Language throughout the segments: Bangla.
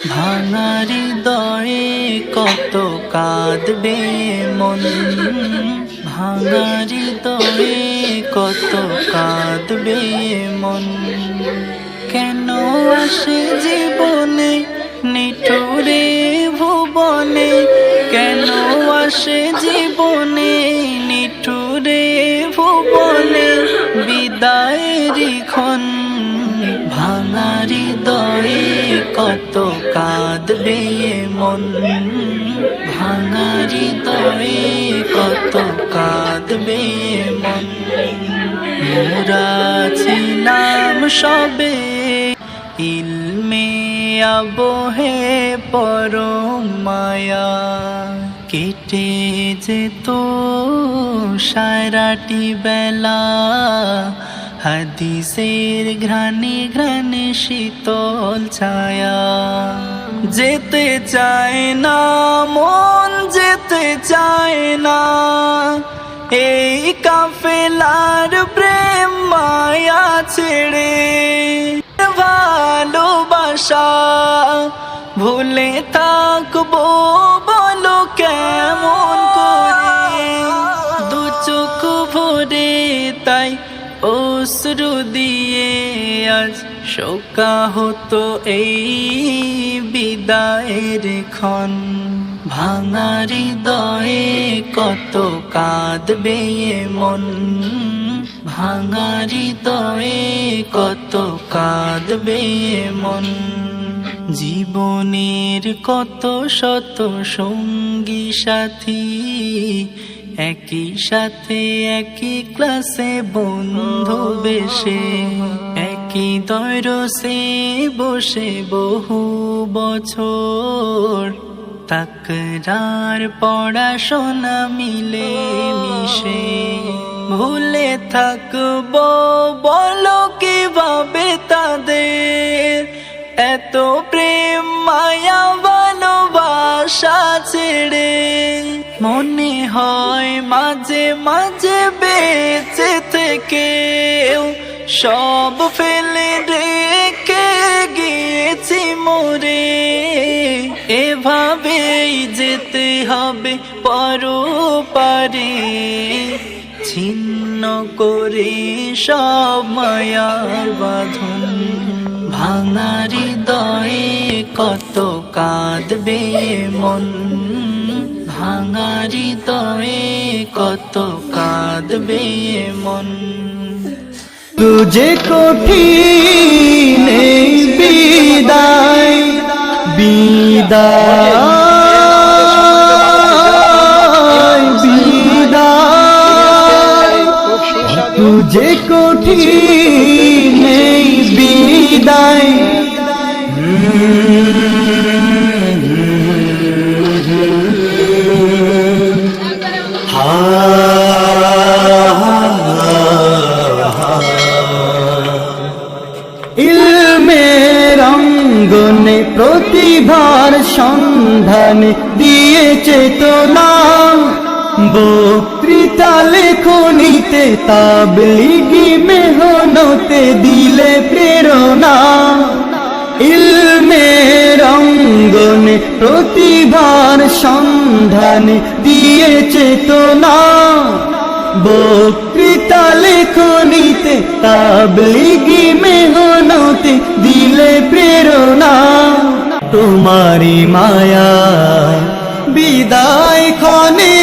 ভাঙা হৃদয়ে কত কাঁদবে মন, ভাঙা হৃদয়ে কত কাঁদবে মন। কেন আসে জীবনে নিঠুরে ভুবনে, কেন আসে জীবনে নিঠুরে ভুবনে বিদায়েরই ক্ষণ। ভাঙা হৃদয়ে কত কাঁদবে মন, ভাঙা হৃদয়ে কত কাঁদবে মন। মোরা ছিলাম সবে ইলমে আবহে পরম মায়া, কেটে যেত সারাটি বেলা হাদিসের ঘ্রাণে ঘ্রাণে শীতল ছায়া। যেতে চায় না মন, যেতে চায় না এই কাফেলার প্রেম মায়া ছেড়ে। ভালোবাসা ভুলে থাকবো বলো কেমন করে, দু চোখ ভরে তাই অশ্রু দিয়ে আজ শোকা হতো এই বিদায়ের ক্ষণ। ভাঙা হৃদয়ে কত কাঁদবে মন, ভাঙা হৃদয়ে কত কাঁদবে মন। জীবনের কত শত সঙ্গী সাথী, একই সাথে একই ক্লাসে বন্ধু বেশে, একই দরসে বসে বহু বছর তাকরার পড়াশোনা মিলে মিশে। ভুলে থাকবো বলো কিভাবে তাদের এত প্রেম মায়া ভালোবাসা ছেড়ে। মনে হয় মাঝে মাঝে বেঁচে থেকেও সব ফেলে রেখে গিয়েছি মরে। এভাবেই যেতে হবে পরপারে, ছিন্ন করে সব মায়ার বাঁধন। ভাঙা হৃদয়ে কত কাঁদবে মন, ভাঙা হৃদয়ে কত কাঁদবে মন। তুঝে কঠিন এই বিদায়, বিদায় বিদায়, তুঝে কঠিন এই বিদায়। ইলমের অঙ্গনে প্রতিভার সন্ধান দিয়ে চেতনা, বক্তৃতা লেখনীতে তাবলীগি মেহনতে দিলে প্রেরণা। ইলমের অঙ্গনে প্রতিভার সন্ধান দিয়ে চেতনা, বক্তৃতা লেখনীতে তাবলীগি মেহনতে দিলে প্রেরণা। তোমারি মায়া বিদায় ক্ষণে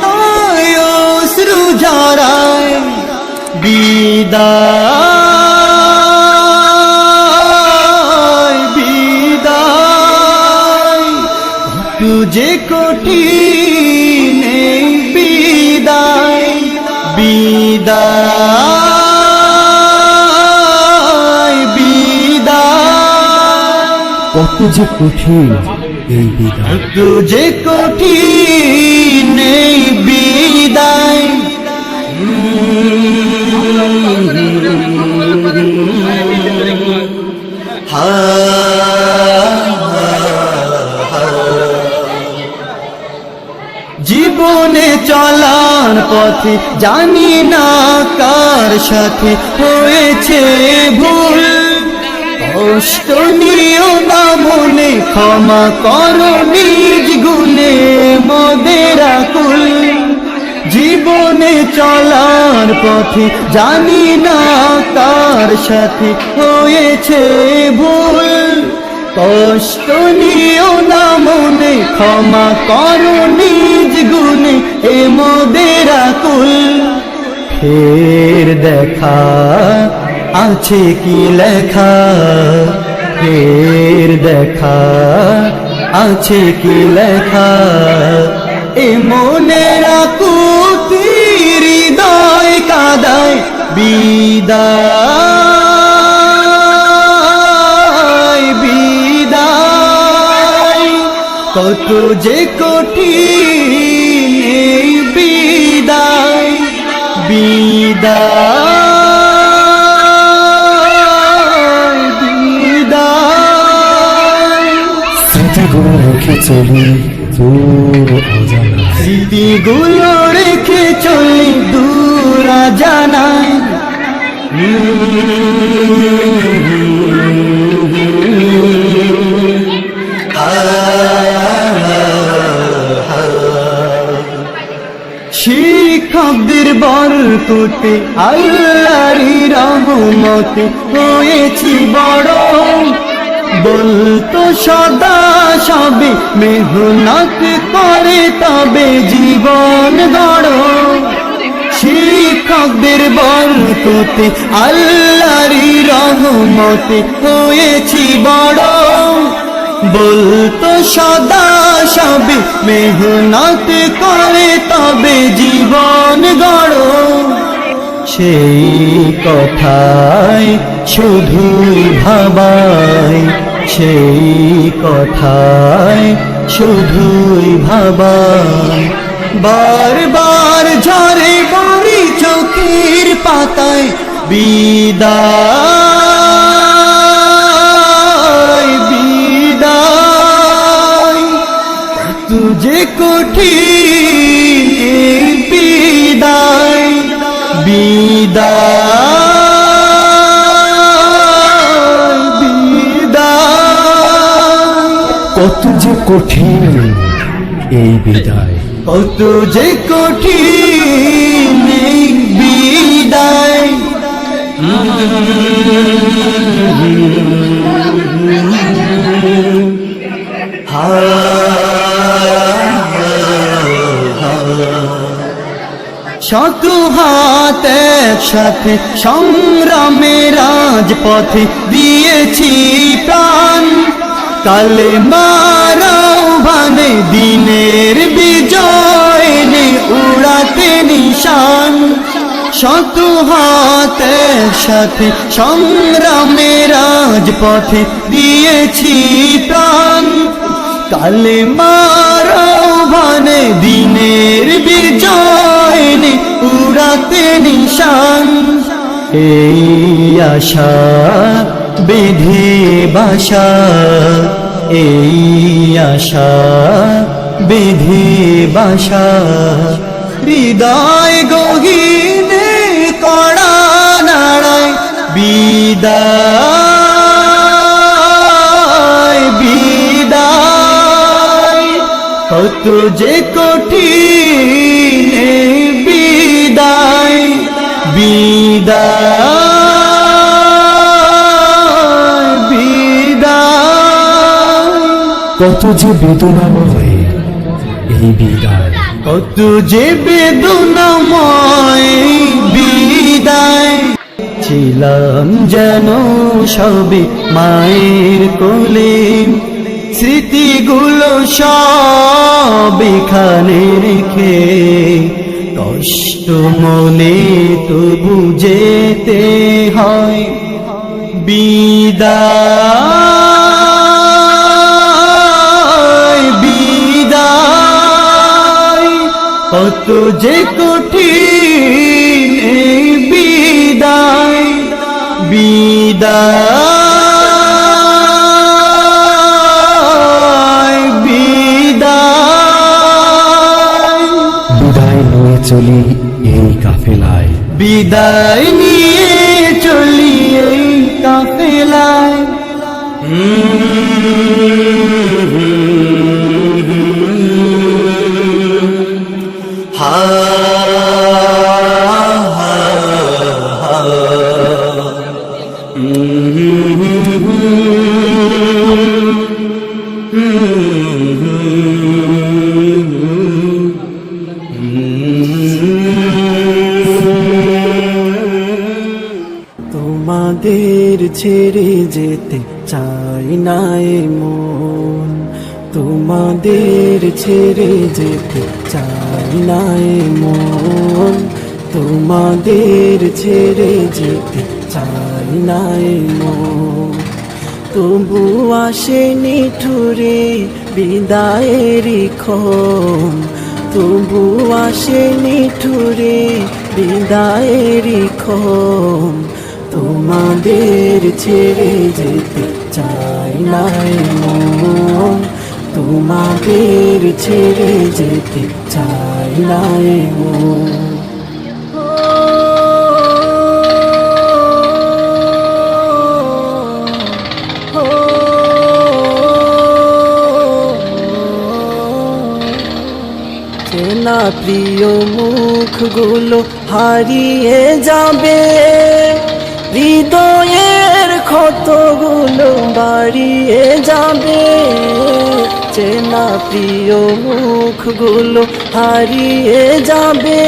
তাই অশ্রু ঝরায়, বিদায় বিদায়, তুঝে কঠিন এই বিদায়, বিদায় বিদায়। কত যে কঠিন এই বিদায়, তুঝে কঠিন এই বিদায়। জীবনে চলার পথে জানি না কার সাথে হয়েছে ভুল, কষ্ট নিও না মনে, ক্ষমা করো নিজ গুণে মোদের আকুল। জীবনে চলার পথে জানি না কার সাথে হয়েছে ভুল। কষ্ট নিও না মনে, ক্ষমা করো নিজ গুণে এ মোদের আকুল। ফের দেখা আছে কি লেখা, ফের দেখা আছে কি লেখা, এ মনের আকুতি হৃদয় কাদায় বিদায় বিদায়। কত যে কঠিন এই বিদায় বিদায় বিদায়। স্মৃতিগুলো রেখে চলি দূর অজানা, স্মৃতিগুলো রেখে চলি দূর অজানায়। শিক্ষকদের বরকতে আল্লাহরই রহমতে হয়েছি বড়, বলতো সদা সবে মেহনত করে তবে জীবন গড়। শিক্ষকদের বরকতে আল্লাহরই রহমতে হয়েছি বড়, বলতো সদা সবে মেহনত করে তবে জীবন গড়। সেই কথায় শুধুই ভাবায়, সেই কথায় শুধুই ভাবায়। বারবার ঝরে বাড়ি চোখের পাতায় বিদায় বিদায়। তুঝে কঠিন এই বিদায় বিদায় বিদায়। কত যে কঠিন এই বিদায়, কত যে কঠিন এই বিদায়। শত হাত একসাথে সংগ্রামে রাজপথে দিয়েছি প্রাণ, কালে মারাও ভানে দিনের বিজয় নে উড়াতে নিশান। শত হাত একসাথে সংগ্রামে রাজপথে দিয়েছি প্রাণ, কালে মারাও ভানে দিনের বিজয় নে উড়াতে নিশান। এই আশা বেঁধে বাসা, এই আশা বেঁধে বাসা। হৃদয় গহীনে কড়া নাড়ায় বিদায় বিদায়। কত যে কঠিন এই বিদায় বিদায় বিদায়। কত যে বেদনাময় এই বিদায়, কত যে বেদনাময় বিদায়। ছিলাম যেন সবে মায়ের কোলে, স্মৃতিগুলো সব এখানে রেখে, কষ্ট মনে তবু যেতে হয় বিদায় বিদায়। কত যে কঠিন এই বিদায় বিদায় বিদায়। বিদায় নিয়ে চলি এই কাফেলায়, বিদায় নিয়ে চলি এই কাফেলায়। ছেড়ে যেতে চাই না এ মন, তোমাদের ছেড়ে যেতে চাই না এ মন, তোমাদের ছেড়ে যেতে চাই না এ মন। তবু আসেনি ঠুরে বিদায়েরই ক্ষণ, তবু আসেনি ঠুরে বিদায়েরই ক্ষণ, তোমাদের ছেড়ে যেতে চাই না এ মন, তোমাদের ছেড়ে যেতে চাই না এ মন। চেনা প্রিয় মুখগুলো হারিয়ে যাবে, হৃদয়ের ক্ষতগুলো বাড়িয়ে যাবে। চেনা প্রিয় মুখগুলো হারিয়ে যাবে,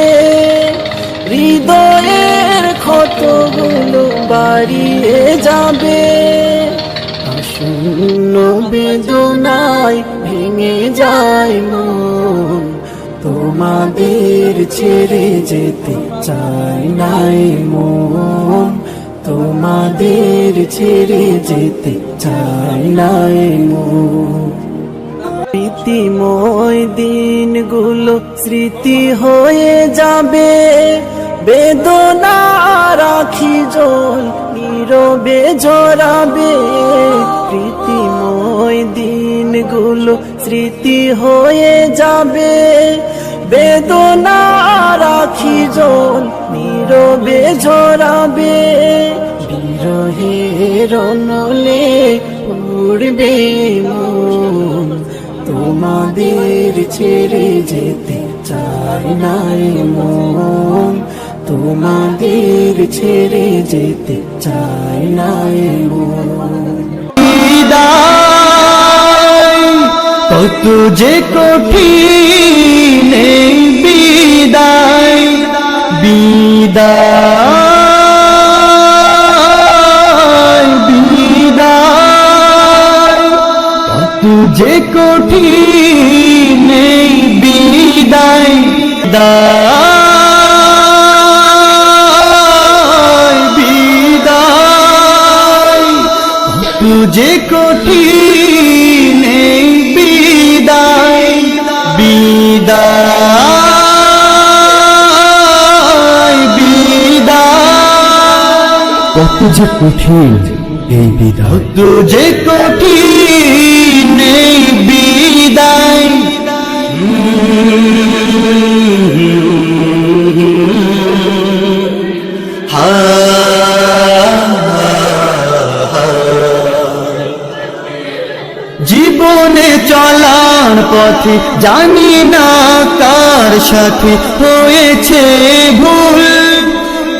হৃদয়ের ক্ষতগুলো বাড়িয়ে যাবে। শূন্য বেদনায় ভেঙে যায় মন, তোমাদের ছেড়ে যেতে চাই না এ মন, তোমাদের ছেড়ে যেতে চাই না এ মন। স্মৃতিময় দিনগুলো স্মৃতি হয়ে যাবে, বেদনা রাখি জল নীরবে ঝরাবে। স্মৃতিময় দিনগুলো স্মৃতি হয়ে যাবে, বেদনা রাখি জল নীরবে ঝরাবে। বিরহের নলে উড়বে মন, তোমাদের ছেড়ে যেতে চাই না এ মন, তোমাদের ছেড়ে যেতে চাই না এ মন। বিদায় কত যে কঠিন এই বিদায়, বিদায় বিদায় কত যে কঠিন এই বিদায়, যে কঠিন এই বিদায়, বিদায় বিদায় কত যে কঠিন এই বিদায়, কত যে কঠিন এই বিদায়। জীবনে চলার পথে জানি না কার সাথে হয়েছে ভুল,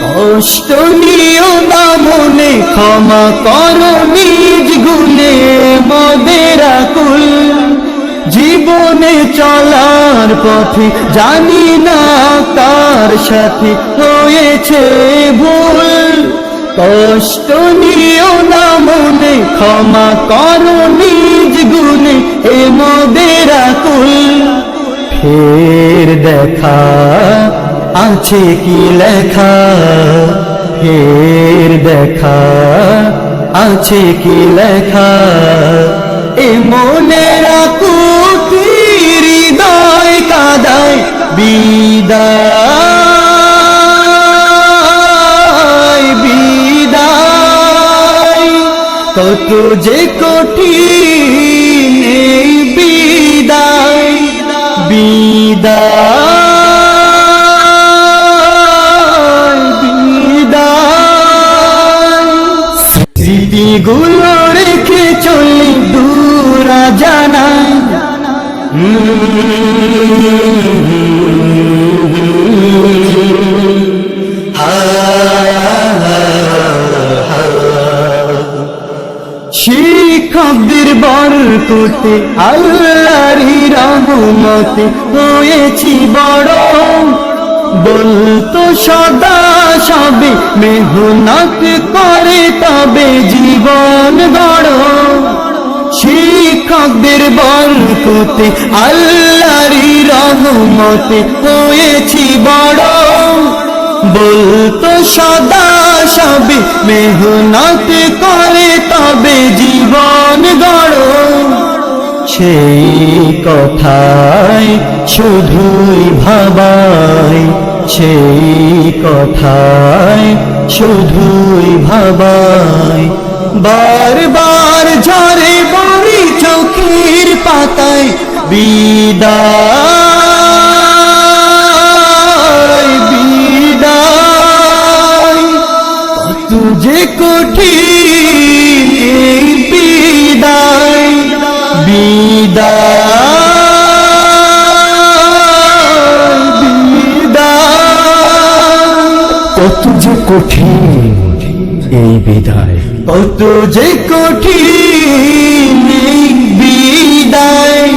কষ্ট নিও না মনে, ক্ষমা করো নিজ গুণে মোদের আকুল। জীবনে চলার পথে জানি না কার সাথে হয়েছে ভুল, কষ্ট নিও না মনে, ক্ষমা করো নিজ গুণে এ মোদের আকুল। ফের দেখা আছে কি লেখা, ফের দেখা আছে কি লেখা, এ মনের আকুতি হৃদয় কাদায়। বিদায় বিদায় কত যে কঠিন এই বিদায়, বিদায় বিদায় স্মৃতিগুলো রেখে চলি দূর জানায়। শিক্ষকদের বরকতে আল্লাহর রহমতে হয়েছি বড়, বলতো সদা সবে মেহনত করে তবে জীবন গড় শিক্ষকদের বরকতে আল্লাহরই রহমতে হয়েছি বড় বলতো সদা সবে মেহনত করে তবে জীবন গড় সেই কথায় শুধুই ভাবাই সেই কথায় শুধুই ভাবাই বারবার ঝরে পড়ি চোখের পাতায় বিদায় বিদায় কত যে কঠিন এই বিদায় বিদায় বিদায় কত যে কঠিন এই বিদায়, কত যে কঠিন এই বিদায়।